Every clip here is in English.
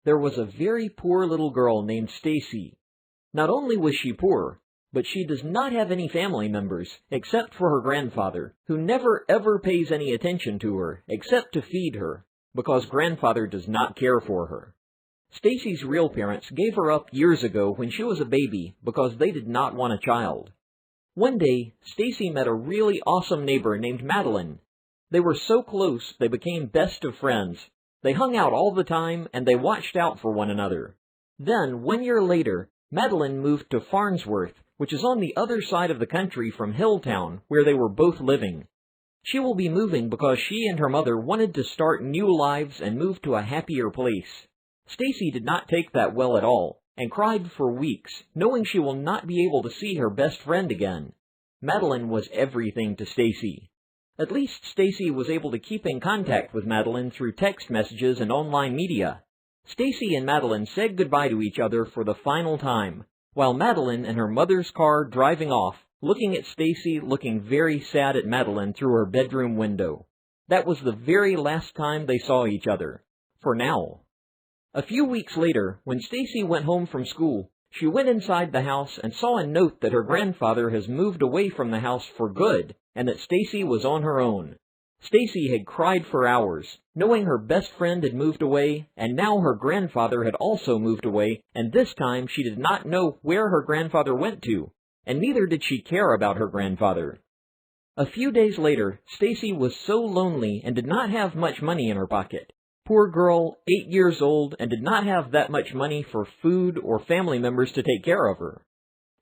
There was a very poor little girl named Stacy. Not only was she poor, but she does not have any family members except for her grandfather, who never ever pays any attention to her except to feed her, because grandfather does not care for her. Stacy's real parents gave her up years ago when she was a baby because they did not want a child. One day, Stacy met a really awesome neighbor named Madeline. They were so close they became best of friends. They hung out all the time and they watched out for one another. Then, 1 year later, Madeline moved to Farnsworth, which is on the other side of the country from Hilltown, where they were both living. She will be moving because she and her mother wanted to start new lives and move to a happier place. Stacy did not take that well at all, and cried for weeks, knowing she will not be able to see her best friend again. Madeline was everything to Stacy. At least Stacy was able to keep in contact with Madeline through text messages and online media. Stacy and Madeline said goodbye to each other for the final time, while Madeline in her mother's car driving off, looking at Stacy looking very sad at Madeline through her bedroom window. That was the very last time they saw each other. For now. A few weeks later, when Stacy went home from school, she went inside the house and saw a note that her grandfather has moved away from the house for good, and that Stacy was on her own. Stacy had cried for hours, knowing her best friend had moved away, and now her grandfather had also moved away, and this time she did not know where her grandfather went to, and neither did she care about her grandfather. A few days later, Stacy was so lonely and did not have much money in her pocket. Poor girl, 8 years old, and did not have that much money for food or family members to take care of her.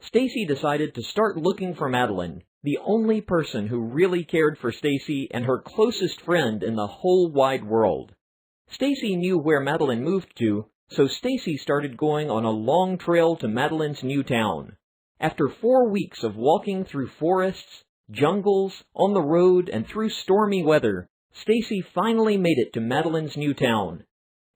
Stacy decided to start looking for Madeline, the only person who really cared for Stacy and her closest friend in the whole wide world. Stacy knew where Madeline moved to, so Stacy started going on a long trail to Madeline's new town. After 4 weeks of walking through forests, jungles, on the road, and through stormy weather, Stacy finally made it to Madeline's new town.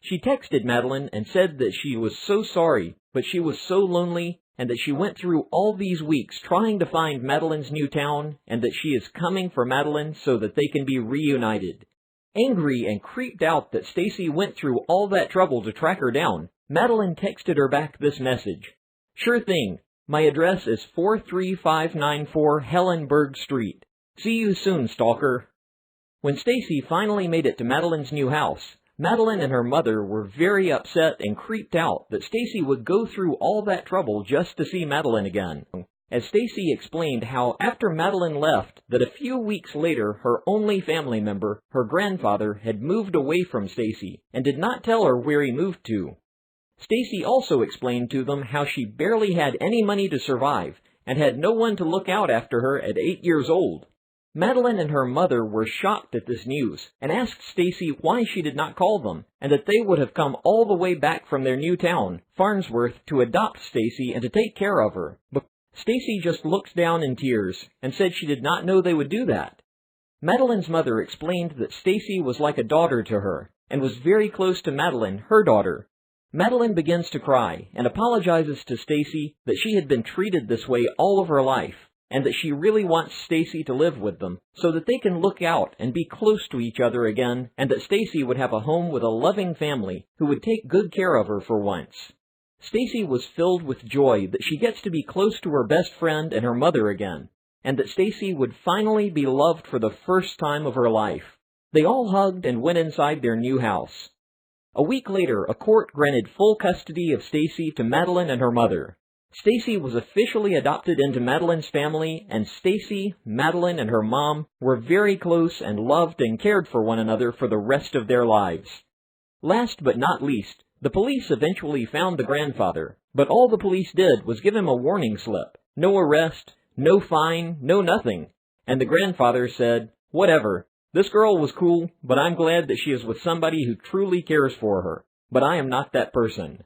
She texted Madeline and said that she was so sorry, but she was so lonely, and that she went through all these weeks trying to find Madeline's new town, and that she is coming for Madeline so that they can be reunited. Angry and creeped out that Stacy went through all that trouble to track her down, Madeline texted her back this message. "Sure thing. My address is 43594 Hellenberg Street. See you soon, stalker." When Stacy finally made it to Madeline's new house, Madeline and her mother were very upset and creeped out that Stacy would go through all that trouble just to see Madeline again, as Stacy explained how after Madeline left, that a few weeks later her only family member, her grandfather, had moved away from Stacy and did not tell her where he moved to. Stacy also explained to them how she barely had any money to survive and had no one to look out after her at 8 years old. Madeline and her mother were shocked at this news and asked Stacy why she did not call them, and that they would have come all the way back from their new town, Farnsworth, to adopt Stacy and to take care of her. But Stacy just looked down in tears and said she did not know they would do that. Madeline's mother explained that Stacy was like a daughter to her and was very close to Madeline, her daughter. Madeline begins to cry and apologizes to Stacy that she had been treated this way all of her life, and that she really wants Stacy to live with them, so that they can look out and be close to each other again, and that Stacy would have a home with a loving family who would take good care of her for once. Stacy was filled with joy that she gets to be close to her best friend and her mother again, and that Stacy would finally be loved for the first time of her life. They all hugged and went inside their new house. A week later, a court granted full custody of Stacy to Madeline and her mother. Stacy was officially adopted into Madeline's family, and Stacy, Madeline, and her mom were very close and loved and cared for one another for the rest of their lives. Last but not least, the police eventually found the grandfather, but all the police did was give him a warning slip. No arrest, no fine, no nothing. And the grandfather said, "Whatever. This girl was cool, but I'm glad that she is with somebody who truly cares for her. But I am not that person."